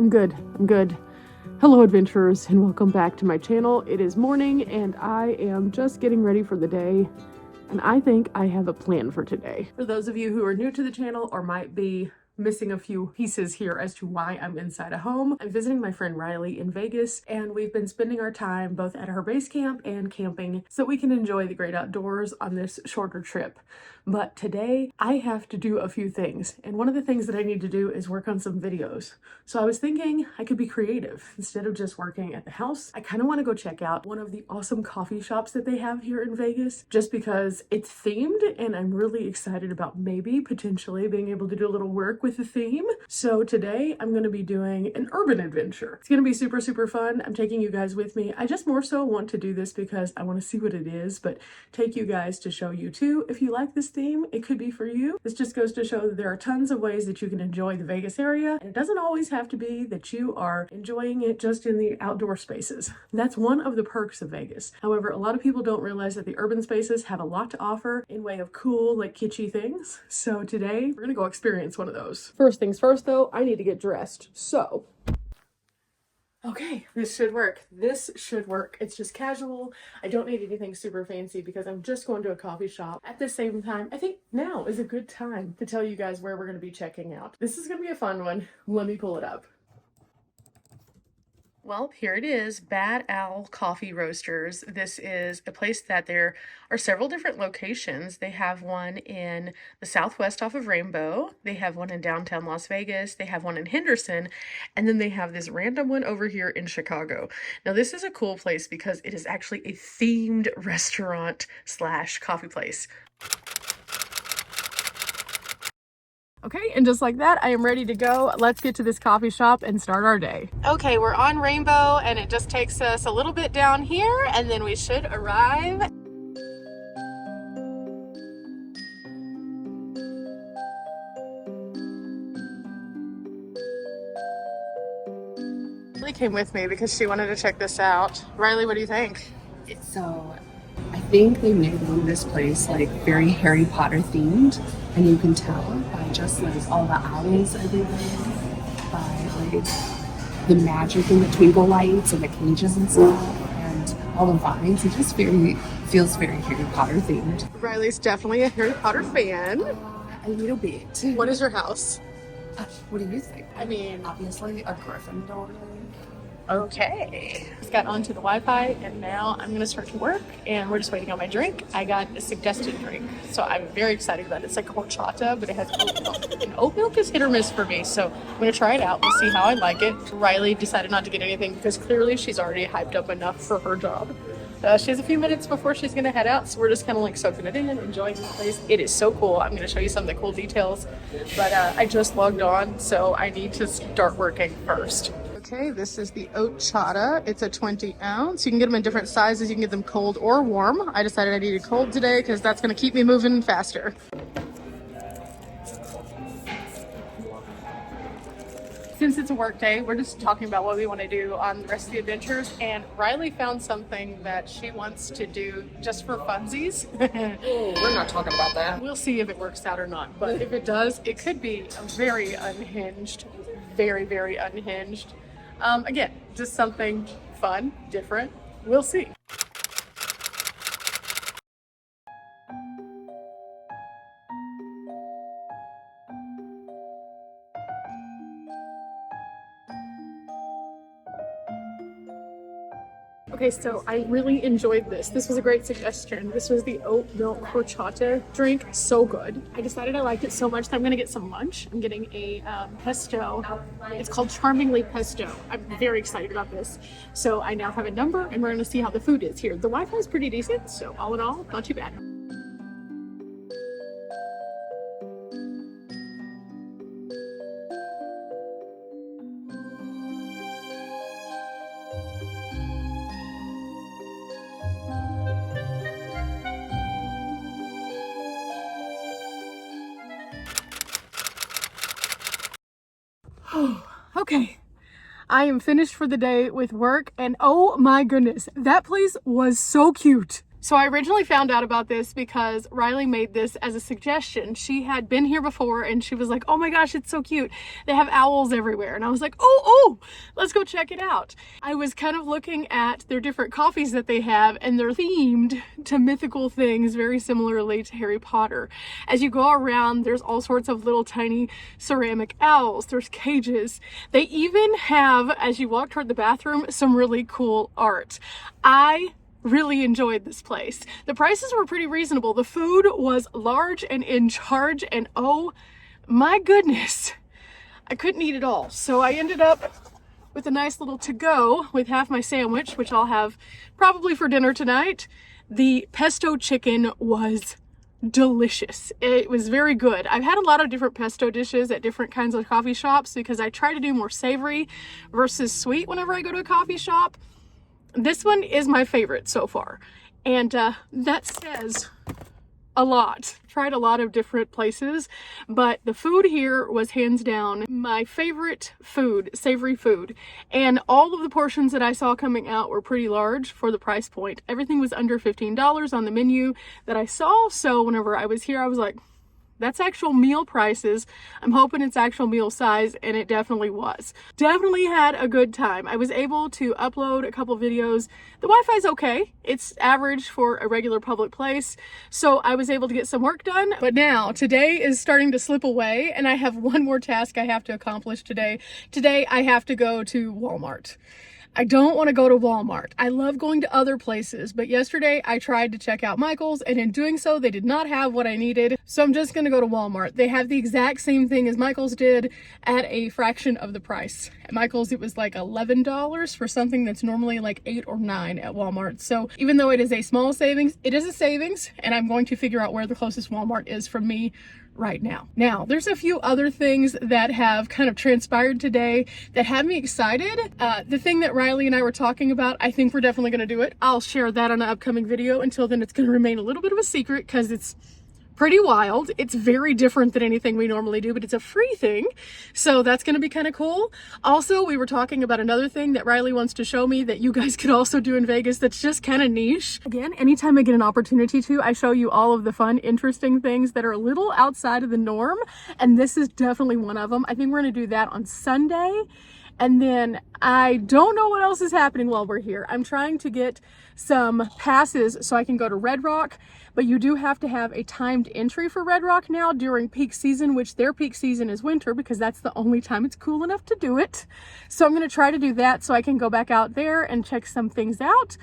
I'm good. I'm good. Hello adventurers and welcome back to my channel. It is morning and I am just getting ready for the day, and I think I have a plan for today. For those of you who are new to the channel or might be missing a few pieces here as to why I'm inside a home, I'm visiting my friend Riley in Vegas, and we've been spending our time both at her base camp and camping so we can enjoy the great outdoors on this shorter trip. But today I have to do a few things, and one of the things that I need to do is work on some videos. So I was thinking I could be creative instead of just working at the house. I kind of want to go check out one of the awesome coffee shops that they have here in Vegas just because it's themed, and I'm really excited about maybe potentially being able to do a little work with the theme. So today I'm going to be doing an urban adventure. It's going to be super fun. I'm taking you guys with me. I just more so want to do this because I want to see what it is, but take you guys to show you too. If you like this theme, it could be for you. This just goes to show that there are tons of ways that you can enjoy the Vegas area, and it doesn't always have to be that you are enjoying it just in the outdoor spaces. That's one of the perks of Vegas. However, a lot of people don't realize that the urban spaces have a lot to offer in way of cool, like kitschy things. So today we're gonna go experience one of those. First things first though, I need to get dressed. So okay, this should work. This should work. It's just casual. I don't need anything super fancy because I'm just going to a coffee shop. At the same time, I think now is a good time to tell you guys where we're going to be checking out. This is going to be a fun one. Let me pull it up. Well, here it is, Bad Owl Coffee Roasters. This is a place that there are several different locations. They have one in the Southwest off of Rainbow. They have one in downtown Las Vegas. They have one in Henderson. And then they have this random one over here in Chicago. Now, this is a cool place because it is actually a themed restaurant slash coffee place. Okay, and just like that, I am ready to go. Let's get to this coffee shop and start our day. Okay, we're on Rainbow, and it just takes us a little bit down here, and then we should arrive. Riley came with me because she wanted to check this out. Riley, what do you think? So I think they made this place like very Harry Potter themed, and you can tell by just like all the owls everywhere, by like the magic in the twinkle lights and the cages and stuff, and all the vines. It just feels very Harry Potter themed. Riley's definitely a Harry Potter fan. A little bit. What is your house? What do you think? I mean, obviously a Gryffindor. Okay. Just got onto the Wi-Fi and now I'm gonna start to work, and we're just waiting on my drink. I got a suggested drink, so I'm very excited about it. It's like horchata, but it has oat milk. And oat milk is hit or miss for me, so I'm gonna try it out. We'll see how I like it. Riley decided not to get anything because clearly she's already hyped up enough for her job. She has a few minutes before she's gonna head out, so we're just kind of like soaking it in, enjoying the place. It is so cool. I'm gonna show you some of the cool details, but I just logged on, so I need to start working first. Okay, this is the oat chata. It's a 20 ounce. You can get them in different sizes. You can get them cold or warm. I decided I needed cold today because that's going to keep me moving faster. Since it's a work day, we're just talking about what we want to do on the rest of the adventures, and Riley found something that she wants to do just for funsies. We're not talking about that. We'll see if it works out or not, but if it does, it could be a very unhinged, very unhinged. Again, just something fun, different. We'll see. Okay, so I really enjoyed this. This was a great suggestion. This was the oat milk horchata drink. So good. I decided I liked it so much that I'm gonna get some lunch. I'm getting a pesto. It's called Charmingly Pesto. I'm very excited about this. So I now have a number, and we're gonna see how the food is here. The Wi-Fi is pretty decent, so all in all, not too bad. Okay, I am finished for the day with work, and oh my goodness, that place was so cute. So I originally found out about this because Riley made this as a suggestion. She had been here before and she was like, oh my gosh, it's so cute. They have owls everywhere. And I was like, oh, let's go check it out. I was kind of looking at their different coffees that they have, and they're themed to mythical things very similarly to Harry Potter. As you go around, there's all sorts of little tiny ceramic owls. There's cages. They even have, as you walk toward the bathroom, some really cool art. I really enjoyed this place. The prices were pretty reasonable. The food was large and in charge, and oh my goodness, I couldn't eat it all. So I ended up with a nice little to-go with half my sandwich, which I'll have probably for dinner tonight. The pesto chicken was delicious. It was very good. I've had a lot of different pesto dishes at different kinds of coffee shops because I try to do more savory versus sweet whenever I go to a coffee shop. This one is my favorite so far, and that says a lot. Tried a lot of different places, but the food here was hands down my favorite food, savory food, and all of the portions that I saw coming out were pretty large for the price point. Everything was under $15 on the menu that I saw, so whenever I was here I was like, that's actual meal prices. I'm hoping it's actual meal size, and it definitely was. Definitely had a good time. I was able to upload a couple videos. The Wi-Fi's okay. It's average for a regular public place, so I was able to get some work done. But now, today is starting to slip away, and I have one more task I have to accomplish today. Today, I have to go to Walmart. I don't want to go to Walmart. I love going to other places, but yesterday I tried to check out Michael's, and in doing so, they did not have what I needed. So I'm just going to go to Walmart. They have the exact same thing as Michael's did at a fraction of the price. At Michael's, it was like $11 for something that's normally like $8 or $9 at Walmart. So even though it is a small savings, it is a savings, and I'm going to figure out where the closest Walmart is from me right now. Now, there's a few other things that have kind of transpired today that have me excited. The thing that Riley and I were talking about, I think we're definitely going to do it. I'll share that on an upcoming video. Until then, it's going to remain a little bit of a secret because it's pretty wild. It's very different than anything we normally do, but it's a free thing. So that's going to be kind of cool. Also, we were talking about another thing that Riley wants to show me that you guys could also do in Vegas that's just kind of niche. Again, anytime I get an opportunity to, I show you all of the fun, interesting things that are a little outside of the norm. And this is definitely one of them. I think we're going to do that on Sunday. And then I don't know what else is happening while we're here. I'm trying to get some passes so I can go to Red Rock, but you do have to have a timed entry for Red Rock now during peak season, which their peak season is winter because that's the only time it's cool enough to do it. So I'm going to try to do that so I can go back out there and check some things out.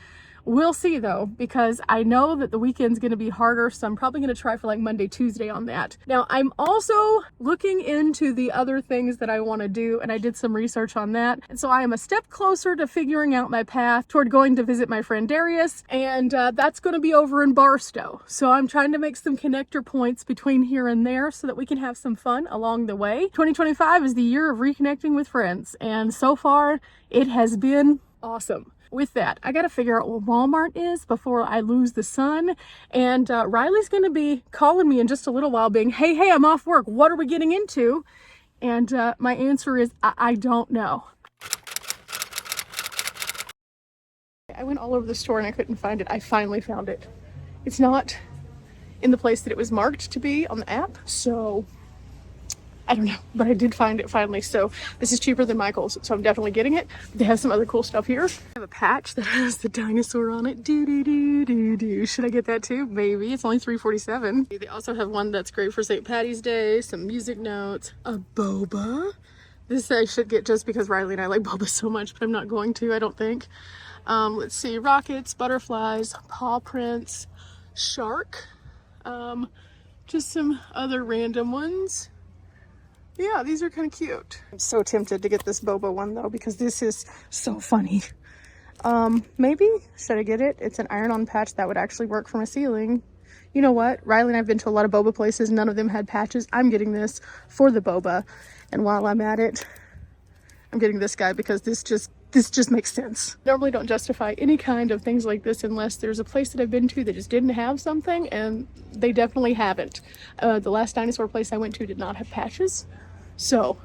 We'll see though, because I know that the weekend's going to be harder, so I'm probably going to try for like Monday, Tuesday on that. Now, I'm also looking into the other things that I want to do, and I did some research on that. And so I am a step closer to figuring out my path toward going to visit my friend Darius, and that's going to be over in Barstow. So I'm trying to make some connector points between here and there so that we can have some fun along the way. 2025 is the year of reconnecting with friends, and so far it has been awesome. With that, I got to figure out what Walmart is before I lose the sun. And Riley's going to be calling me in just a little while being, hey, I'm off work. What are we getting into? And my answer is, I don't know. I went all over the store and I couldn't find it. I finally found it. It's not in the place that it was marked to be on the app. So I don't know, but I did find it finally. So this is cheaper than Michael's, so I'm definitely getting it. They have some other cool stuff here. I have a patch that has the dinosaur on it. Do. Should I get that too? Maybe. It's only $3.47. They also have one that's great for St. Patty's Day, some music notes, a boba. This I should get just because Riley and I like boba so much, but I'm not going to, I don't think. Let's see, rockets, butterflies, paw prints, shark, just some other random ones. Yeah, these are kind of cute. I'm so tempted to get this boba one though, because this is so funny. Maybe, should I get it? It's an iron-on patch that would actually work for my ceiling. You know what? Riley and I have been to a lot of boba places. None of them had patches. I'm getting this for the boba. And while I'm at it, I'm getting this guy because this just makes sense. Normally don't justify any kind of things like this unless there's a place that I've been to that just didn't have something, and they definitely haven't. The last dinosaur place I went to did not have patches. So,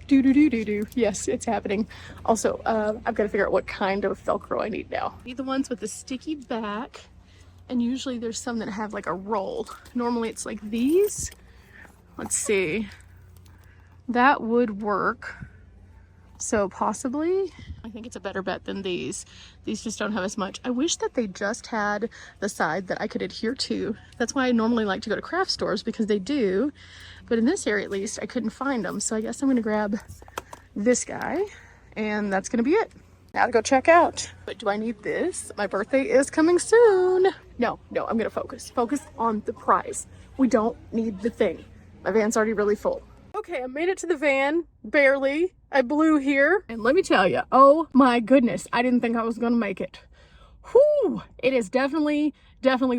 yes, it's happening. Also, I've got to figure out what kind of Velcro I need now. I need the ones with the sticky back And usually there's some that have like a roll. Normally it's like these. Let's see. That would work. So possibly, I think it's a better bet than these. These just don't have as much. I wish that they just had the side that I could adhere to. That's why I normally like to go to craft stores, because they do. But in this area, at least, I couldn't find them. So I guess I'm gonna grab this guy, and that's gonna be it. Now to go check out. But do I need this? My birthday is coming soon. No, I'm gonna focus on the prize. We don't need the thing. My van's already really full. Okay, I made it to the van, barely. I blew here. And let me tell you, oh my goodness, I didn't think I was gonna make it. Whew, it is definitely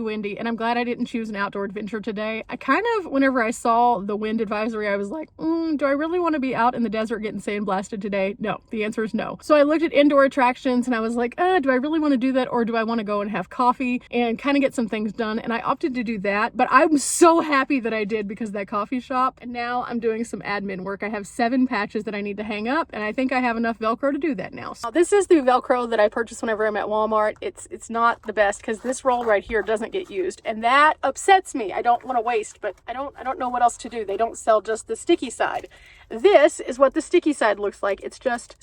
windy, and I'm glad I didn't choose an outdoor adventure today. I kind of, whenever I saw the wind advisory, I was like, do I really want to be out in the desert getting sandblasted today? No, the answer is no. So I looked at indoor attractions and I was like, do I really want to do that, or do I want to go and have coffee and kind of get some things done? And I opted to do that, but I'm so happy that I did, because of that coffee shop. And now I'm doing some admin work. I have 7 patches that I need to hang up, and I think I have enough Velcro to do that now. So this is the Velcro that I purchased whenever I'm at Walmart. It's not the best, because this roll right here doesn't get used, and that upsets me. I don't want to waste, but I don't know what else to do. They don't sell just the sticky side. This is what the sticky side looks like. It's just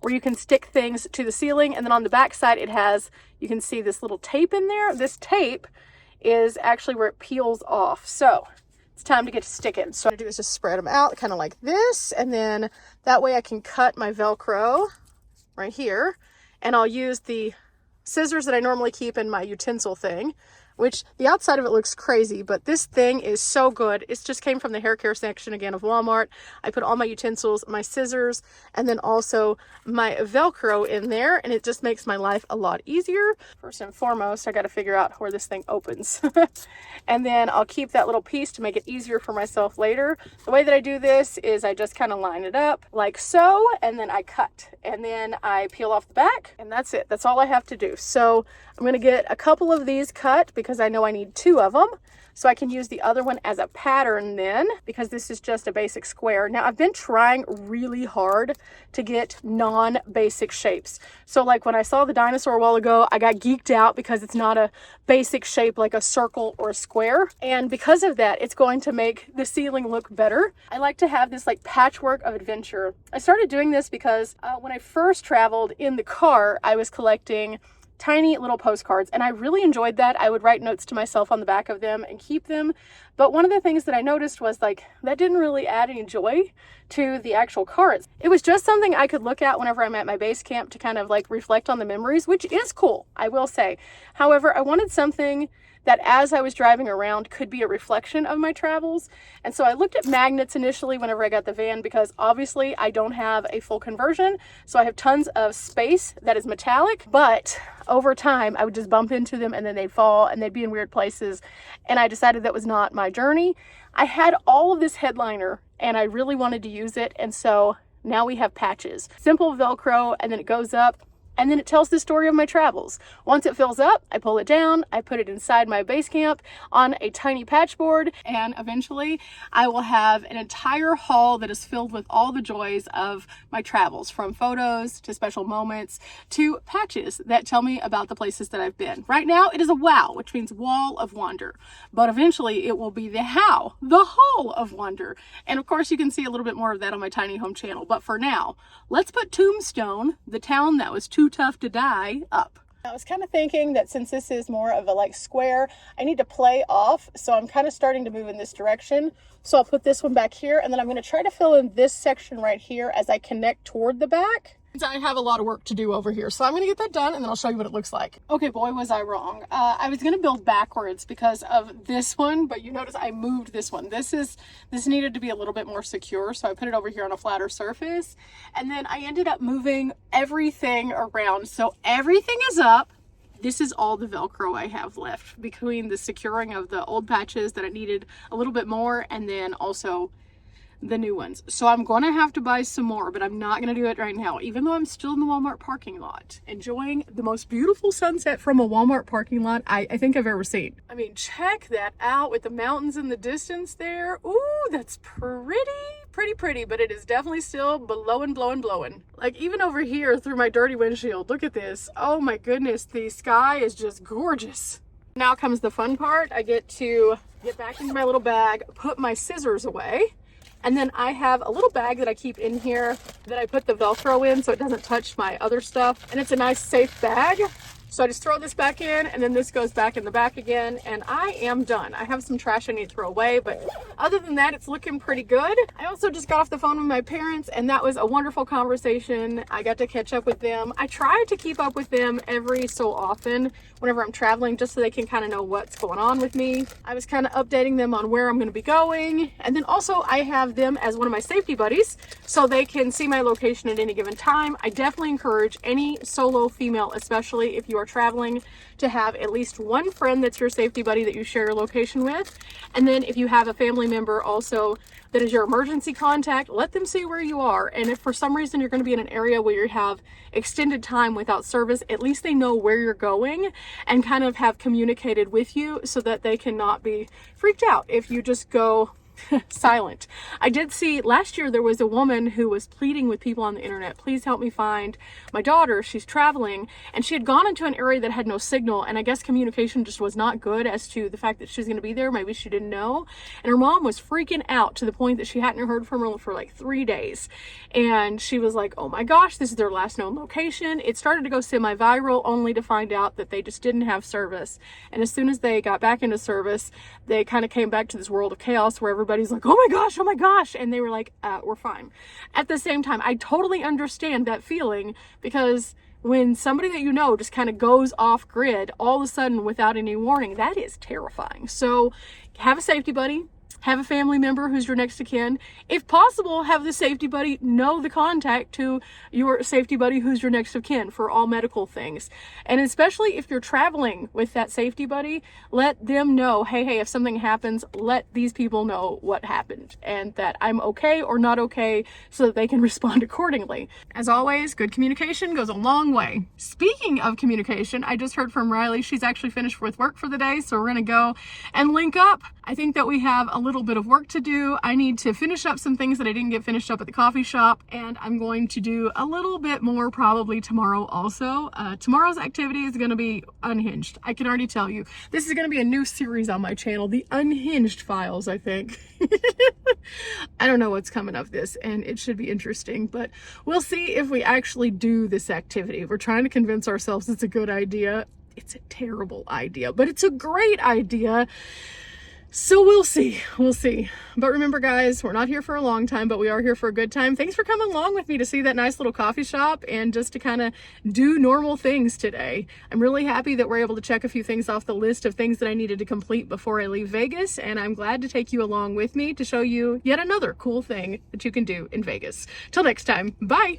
where you can stick things to the ceiling, and then on the back side it has, you can see this little tape in there. This tape is actually where it peels off. So it's time to get to sticking. So what I do is just spread them out kind of like this, and then that way I can cut my Velcro right here, and I'll use the scissors that I normally keep in my utensil thing, which the outside of it looks crazy, but this thing is so good. It just came from the hair care section again of Walmart. I put all my utensils, my scissors, and then also my Velcro in there, and it just makes my life a lot easier. First and foremost, I got to figure out where this thing opens. And then I'll keep that little piece to make it easier for myself later. The way that I do this is I just kind of line it up like so, and then I cut, and then I peel off the back, and that's it. That's all I have to do. So I'm going to get a couple of these cut, because I know I need 2 of them, so I can use the other one as a pattern then, because this is just a basic square. Now I've been trying really hard to get non-basic shapes. So like when I saw the dinosaur a while ago, I got geeked out because it's not a basic shape like a circle or a square. And because of that, it's going to make the ceiling look better. I like to have this like patchwork of adventure. I started doing this because when I first traveled in the car, I was collecting tiny little postcards, and I really enjoyed that. I would write notes to myself on the back of them and keep them. But one of the things that I noticed was like that didn't really add any joy to the actual cards. It was just something I could look at whenever I'm at my base camp to kind of like reflect on the memories, which is cool, I will say. However, I wanted something that as I was driving around could be a reflection of my travels. And so I looked at magnets initially whenever I got the van, because obviously I don't have a full conversion. So I have tons of space that is metallic, but over time I would just bump into them and then they'd fall and they'd be in weird places. And I decided that was not my journey. I had all of this headliner and I really wanted to use it. And so now we have patches, simple Velcro, and then it goes up. And then it tells the story of my travels. Once it fills up, I pull it down, I put it inside my base camp on a tiny patch board, and eventually I will have an entire haul that is filled with all the joys of my travels, from photos to special moments to patches that tell me about the places that I've been. Right now it is a WOW, which means Wall of Wonder, but eventually it will be the HOW, the Hall of Wonder. And of course you can see a little bit more of that on my tiny home channel. But for now, let's put Tombstone, the town that was too tough to die, up. I was kind of thinking that since this is more of a like square, I need to play off. So I'm kind of starting to move in this direction. So I'll put this one back here, and then I'm going to try to fill in this section right here as I connect toward the back. I have a lot of work to do over here, so I'm going to get that done and then I'll show you what it looks like. Okay, boy, was I wrong. I was going to build backwards because of this one, but you notice I moved this one. This needed to be a little bit more secure, so I put it over here on a flatter surface, and then I ended up moving everything around. So everything is up. This is all the Velcro I have left between the securing of the old patches that I needed a little bit more, and then also the new ones. So I'm going to have to buy some more, but I'm not going to do it right now, even though I'm still in the Walmart parking lot, enjoying the most beautiful sunset from a Walmart parking lot I think I've ever seen. I mean, check that out with the mountains in the distance there. Ooh, that's pretty, but it is definitely still blowing. Like even over here through my dirty windshield, look at this. Oh my goodness, the sky is just gorgeous. Now comes the fun part. I get to get back into my little bag, put my scissors away, and then I have a little bag that I keep in here that I put the Velcro in so it doesn't touch my other stuff. And it's a nice safe bag. So I just throw this back in, and then this goes back in the back again, and I am done. I have some trash I need to throw away, but other than that, it's looking pretty good. I also just got off the phone with my parents, and that was a wonderful conversation. I got to catch up with them. I try to keep up with them every so often whenever I'm traveling, just so they can kind of know what's going on with me. I was kind of updating them on where I'm going to be going, and then also I have them as one of my safety buddies, so they can see my location at any given time. I definitely encourage any solo female, especially if you are traveling, to have at least one friend that's your safety buddy that you share your location with. And then if you have a family member also that is your emergency contact, let them see where you are. And if for some reason you're going to be in an area where you have extended time without service, at least they know where you're going and kind of have communicated with you so that they cannot be freaked out if you just go silent. I did see last year there was a woman who was pleading with people on the internet, please help me find my daughter, she's traveling, and she had gone into an area that had no signal, and I guess communication just was not good as to the fact that she's going to be there. Maybe she didn't know, and her mom was freaking out to the point that she hadn't heard from her for like 3 days, and she was like, oh my gosh, this is their last known location. It started to go semi-viral, only to find out that they just didn't have service. And as soon as they got back into service, they kind of came back to this world of chaos where everybody's like, oh my gosh, and they were like, we're fine. At the same time, I totally understand that feeling, because when somebody that you know just kind of goes off grid all of a sudden without any warning, that is terrifying. So have a safety buddy, have a family member who's your next of kin. If possible, have the safety buddy know the contact to your safety buddy who's your next of kin for all medical things. And especially if you're traveling with that safety buddy, let them know, hey, if something happens, let these people know what happened and that I'm okay or not okay, so that they can respond accordingly. As always, good communication goes a long way. Speaking of communication, I just heard from Riley. She's actually finished with work for the day, so we're gonna go and link up. I think that we have a little bit of work to do. I need to finish up some things that I didn't get finished up at the coffee shop, and I'm going to do a little bit more probably tomorrow also. Tomorrow's activity is going to be unhinged. I can already tell you. This is going to be a new series on my channel, the Unhinged Files, I think. I don't know what's coming of this, and it should be interesting, but we'll see if we actually do this activity. We're trying to convince ourselves it's a good idea. It's a terrible idea, but it's a great idea. So we'll see. But remember, guys, we're not here for a long time, but we are here for a good time. Thanks for coming along with me to see that nice little coffee shop and just to kind of do normal things today. I'm really happy that we're able to check a few things off the list of things that I needed to complete before I leave Vegas, and I'm glad to take you along with me to show you yet another cool thing that you can do in Vegas. Till next time, bye!